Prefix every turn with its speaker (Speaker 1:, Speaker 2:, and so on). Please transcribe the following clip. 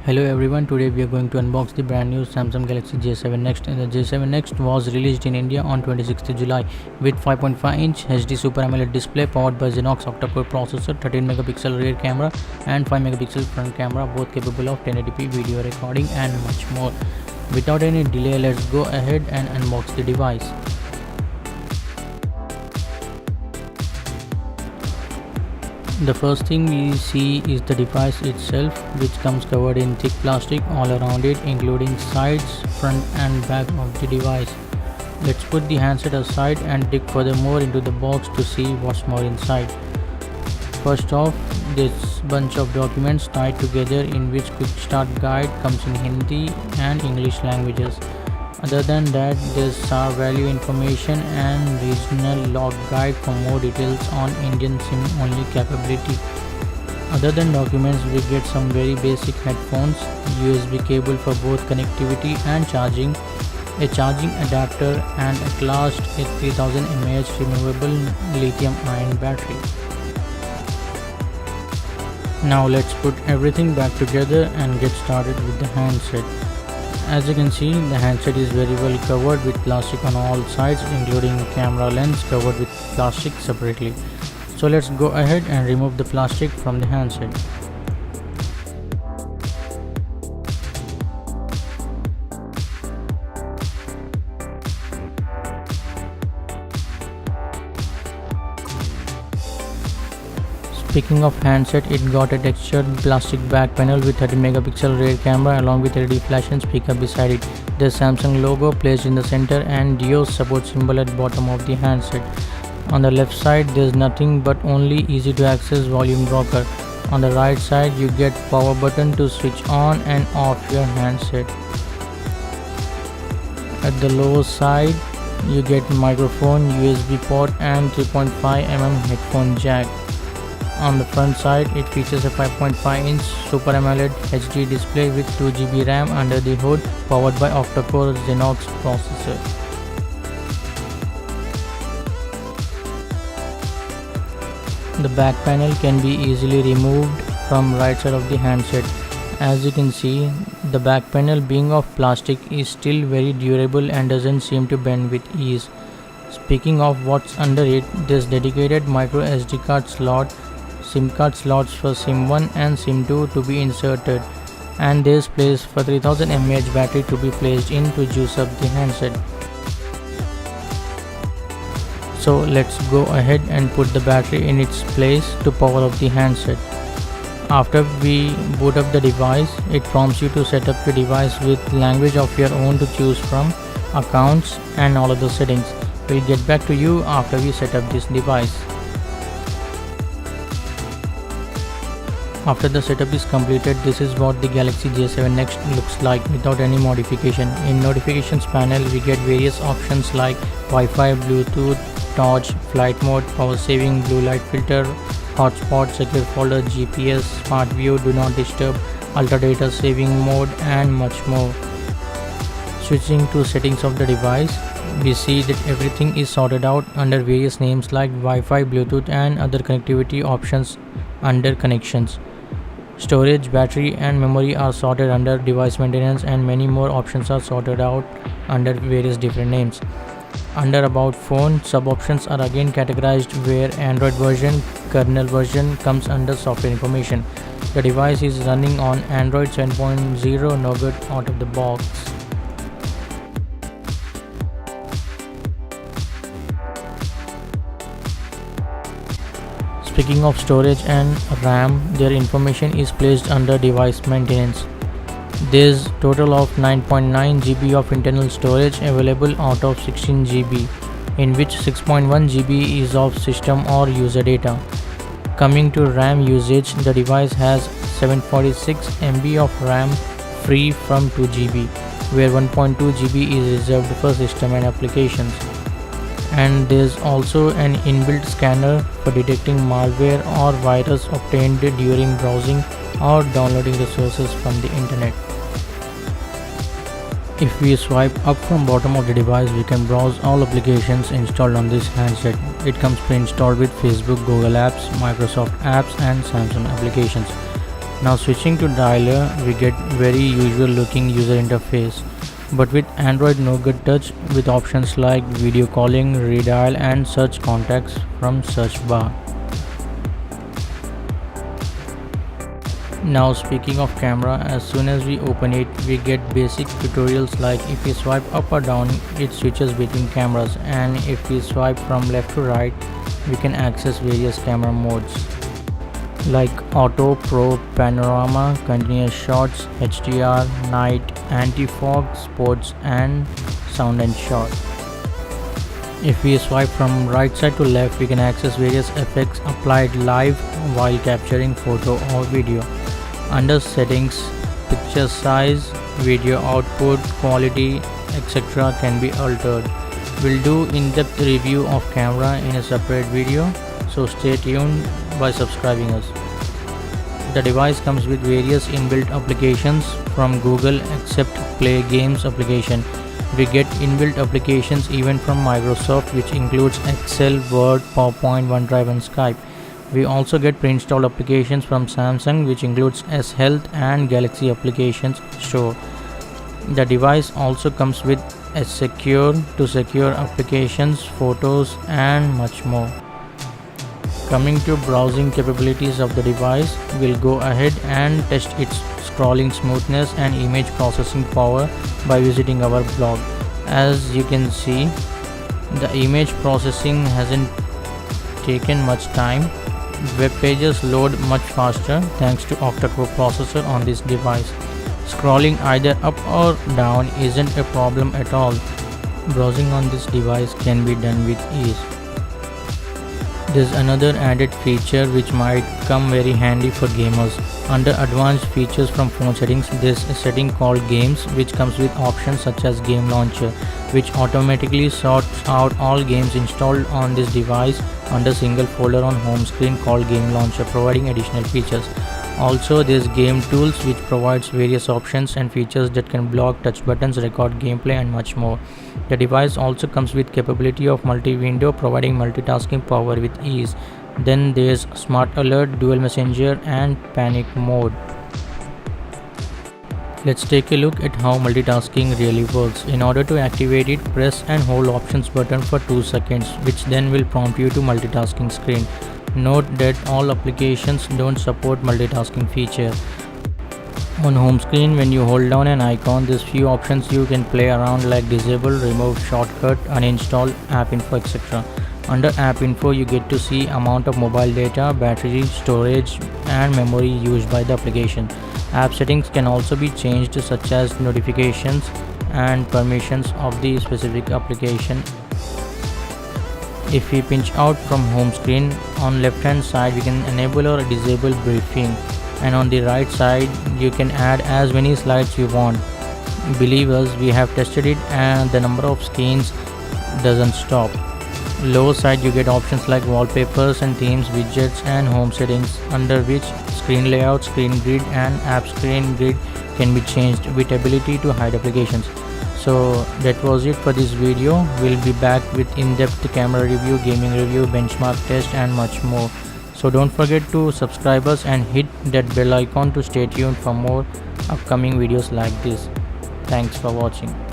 Speaker 1: Hello everyone, today we are going to unbox the brand new Samsung Galaxy J7 Next. And the J7 Next was released in India on 26th July with 5.5-inch HD Super AMOLED display powered by Exynos octa-core processor, 13 megapixel rear camera and 5 megapixel front camera, both capable of 1080p video recording and much more. Without any delay, let's go ahead and unbox the device. The first thing we see is the device itself, which comes covered in thick plastic all around it, including sides, front and back of the device. Let's put the handset aside and dig furthermore into the box to see what's more inside. First off, this bunch of documents tied together in which quick start guide comes in Hindi and English languages. Other than that, there's SAR value information and regional log guide for more details on Indian SIM only capability. Other than documents, we get some very basic headphones, USB cable for both connectivity and charging, a charging adapter and at last a 3000 mAh removable lithium ion battery. Now let's put everything back together and get started with the handset. As you can see, the handset is very well covered with plastic on all sides, including camera lens covered with plastic separately. So let's go ahead and remove the plastic from the handset. Speaking of handset, it got a textured plastic back panel with 13 megapixel rear camera along with LED flash and speaker beside it. The Samsung logo placed in the center and Dio support symbol at bottom of the handset. On the left side there is nothing but only easy to access volume rocker. On the right side you get power button to switch on and off your handset. At the lower side you get microphone, USB port and 3.5mm headphone jack. On the front side, it features a 5.5-inch Super AMOLED HD display with 2GB RAM under the hood, powered by octa-core Exynos processor. The back panel can be easily removed from right side of the handset. As you can see, the back panel being of plastic is still very durable and doesn't seem to bend with ease. Speaking of what's under it, there's dedicated micro SD card slot, SIM card slots for SIM1 and SIM2 to be inserted, and there's place for 3000 mAh battery to be placed in to juice up the handset. So let's go ahead and put the battery in its place to power up the handset. After we boot up the device, it prompts you to set up your device with language of your own to choose from, accounts and all other settings. We'll get back to you after we set up this device. After the setup is completed, this is what the Galaxy J7 Next looks like without any modification. In notifications panel, we get various options like Wi-Fi, Bluetooth, torch, flight mode, power saving, blue light filter, hotspot, secure folder, GPS, smart view, do not disturb, ultra data saving mode and much more. Switching to settings of the device, we see that everything is sorted out under various names like Wi-Fi, Bluetooth and other connectivity options under connections. Storage, battery and memory are sorted under device maintenance and many more options are sorted out under various different names. Under about phone, sub options are again categorized where Android version, kernel version comes under software information. The device is running on Android 7.0 Nougat out of the box. Speaking of storage and RAM, their information is placed under device maintenance. There's total of 9.9 GB of internal storage available out of 16 GB, in which 6.1 GB is of system or user data. Coming to RAM usage, the device has 746 MB of RAM free from 2 GB, where 1.2 GB is reserved for system and applications. And there's also an inbuilt scanner for detecting malware or virus obtained during browsing or downloading resources from the internet. If we swipe up from bottom of the device, we can browse all applications installed on this handset. It comes pre-installed with Facebook, Google Apps, Microsoft Apps and Samsung applications. Now switching to dialer, we get very usual looking user interface, but with Android Nougat Touch with options like video calling, redial and search contacts from search bar. Now speaking of camera, as soon as we open it, we get basic tutorials like if we swipe up or down, it switches between cameras, and if we swipe from left to right, we can access various camera modes like auto, pro, panorama, continuous shots, HDR, night, anti-fog, sports and sound and shot. If we swipe from right side to left, we can access various effects applied live while capturing photo or video. Under settings, picture size, video output, quality, etc. can be altered. We'll do in-depth review of camera in a separate video, so stay tuned by subscribing us. The device comes with various inbuilt applications from Google except Play Games application. We get inbuilt applications even from Microsoft, which includes Excel, Word, PowerPoint, OneDrive and Skype. We also get pre-installed applications from Samsung, which includes S Health and Galaxy Applications Store. The device also comes with S Secure to secure applications, photos and much more. Coming to browsing capabilities of the device, we'll go ahead and test its scrolling smoothness and image processing power by visiting our blog. As you can see, the image processing hasn't taken much time. Web pages load much faster thanks to octa-core processor on this device. Scrolling either up or down isn't a problem at all. Browsing on this device can be done with ease. There's another added feature which might come very handy for gamers. Under advanced features from phone settings, there's a setting called games which comes with options such as game launcher, which automatically sorts out all games installed on this device under single folder on home screen called game launcher, providing additional features. Also, there's game tools which provides various options and features that can block touch buttons, record gameplay and much more. The device also comes with capability of multi-window, providing multitasking power with ease. Then there's smart alert, dual messenger and panic mode. Let's take a look at how multitasking really works. In order to activate it, press and hold options button for 2 seconds, which then will prompt you to multitasking screen. Note that all applications don't support multitasking feature. On home screen, when you hold down an icon, there's few options you can play around like disable, remove, shortcut, uninstall, app info, etc. Under app info, you get to see amount of mobile data, battery, storage and memory used by the application. App settings can also be changed, such as notifications and permissions of the specific application. If we pinch out from home screen, on left hand side we can enable or disable briefing, and on the right side you can add as many slides you want. Believe us, we have tested it and the number of screens doesn't stop. Lower side you get options like wallpapers and themes, widgets and home settings, under which screen layout, screen grid and app screen grid can be changed with ability to hide applications. So that was it for this video. We'll be back with in-depth camera review, gaming review, benchmark test and much more. So don't forget to subscribe us and hit that bell icon to stay tuned for more upcoming videos like this. Thanks for watching.